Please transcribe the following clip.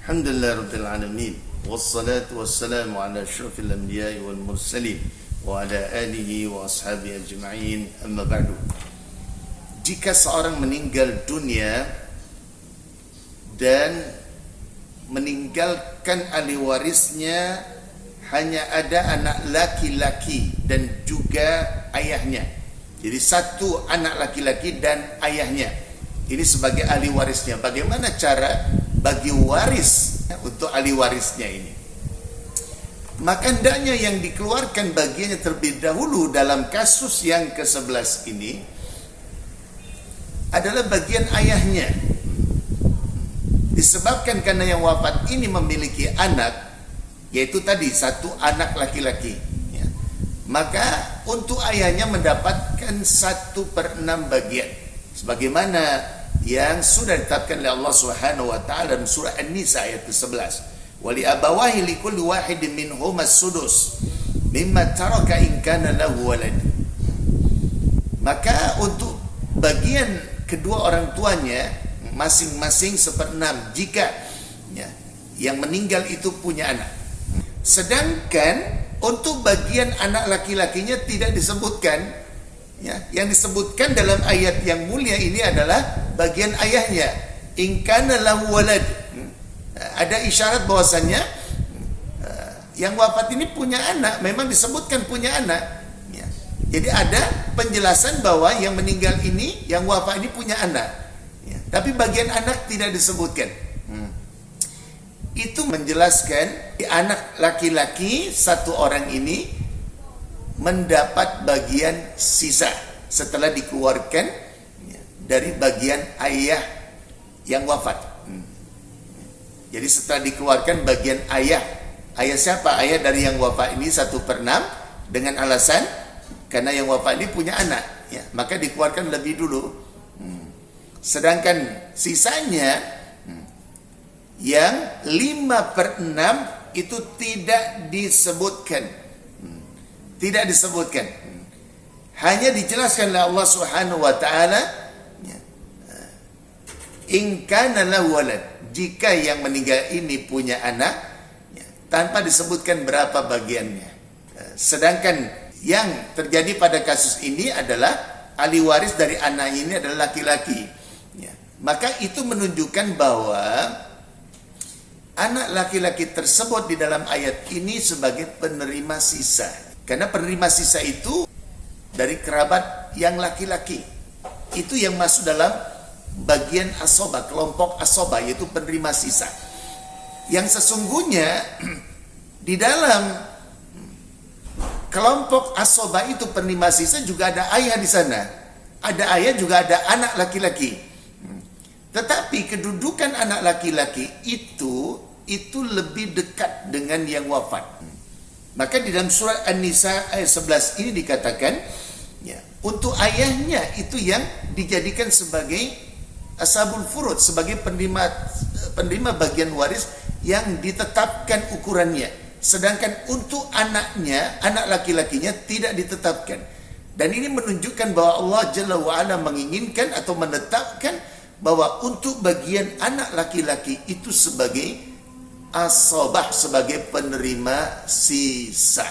Alhamdulillah Rabbil Alamin. Wassalatu wassalamu ala asyrafil anbiya'i wal mursalin wa ala alihi wa ashabihi ajma'in, amma ba'du. Jika seorang meninggal dunia dan meninggalkan ahli warisnya hanya ada anak laki-laki dan juga ayahnya. Jadi satu anak laki-laki dan ayahnya. Ini sebagai ahli warisnya. Bagaimana cara bagi waris untuk ahli warisnya ini? Maka hendaknya yang dikeluarkan bagiannya terlebih dahulu dalam kasus yang ke-11 ini adalah bagian ayahnya. Disebabkan karena yang wafat ini memiliki anak, yaitu tadi satu anak laki-laki, ya. Maka untuk ayahnya mendapatkan 1/6 bagian, sebagaimana yang sudah ditetapkan oleh Allah Subhanahu wa taala dalam surah An-Nisa ayat ke-11. Wali abawahi likulli wahidin minhum as-sudus mimma taraka in kana lahu walad. Maka untuk bagian kedua orang tuanya masing-masing 1/6 jika ya, yang meninggal itu punya anak. Sedangkan untuk bagian anak laki-lakinya tidak disebutkan, ya. Yang disebutkan dalam ayat yang mulia ini adalah bagian ayahnya. In kana lahu walad. Ada isyarat bahwasannya yang wafat ini punya anak, memang disebutkan punya anak, ya. Jadi ada penjelasan bahwa yang meninggal ini, yang wafat ini punya anak, ya. Tapi bagian anak tidak disebutkan. Itu menjelaskan anak laki-laki satu orang ini mendapat bagian sisa setelah dikeluarkan dari bagian ayah yang wafat. Jadi setelah dikeluarkan bagian ayah siapa? Ayah dari yang wafat ini 1/6 dengan alasan karena yang wafat ini punya anak, ya, maka dikeluarkan lebih dulu. Sedangkan sisanya yang 5/6 itu tidak disebutkan. Tidak disebutkan. Hanya dijelaskan oleh Allah Subhanahu wa taala, in kana lahu walad, jika yang meninggal ini punya anak, ya, tanpa disebutkan berapa bagiannya. Sedangkan yang terjadi pada kasus ini adalah ahli waris dari anak ini adalah laki-laki, ya. Maka itu menunjukkan bahwa anak laki-laki tersebut di dalam ayat ini sebagai penerima sisa. Karena penerima sisa itu dari kerabat yang laki-laki. Itu yang masuk dalam bagian asoba, kelompok asoba, yaitu penerima sisa. Yang sesungguhnya di dalam kelompok asoba itu penerima sisa juga ada ayah di sana. Ada ayah, juga ada anak laki-laki. Tetapi kedudukan anak laki-laki itu lebih dekat dengan yang wafat. Maka di dalam surah An-Nisa ayat 11 ini dikatakan, ya, untuk ayahnya itu yang dijadikan sebagai ashabul furud, sebagai penerima bagian waris yang ditetapkan ukurannya. Sedangkan untuk anaknya, anak laki-lakinya tidak ditetapkan. Dan ini menunjukkan bahwa Allah Jalla wa'ala menginginkan atau menetapkan bahwa untuk bagian anak laki-laki itu sebagai asobah, sebagai penerima sisa.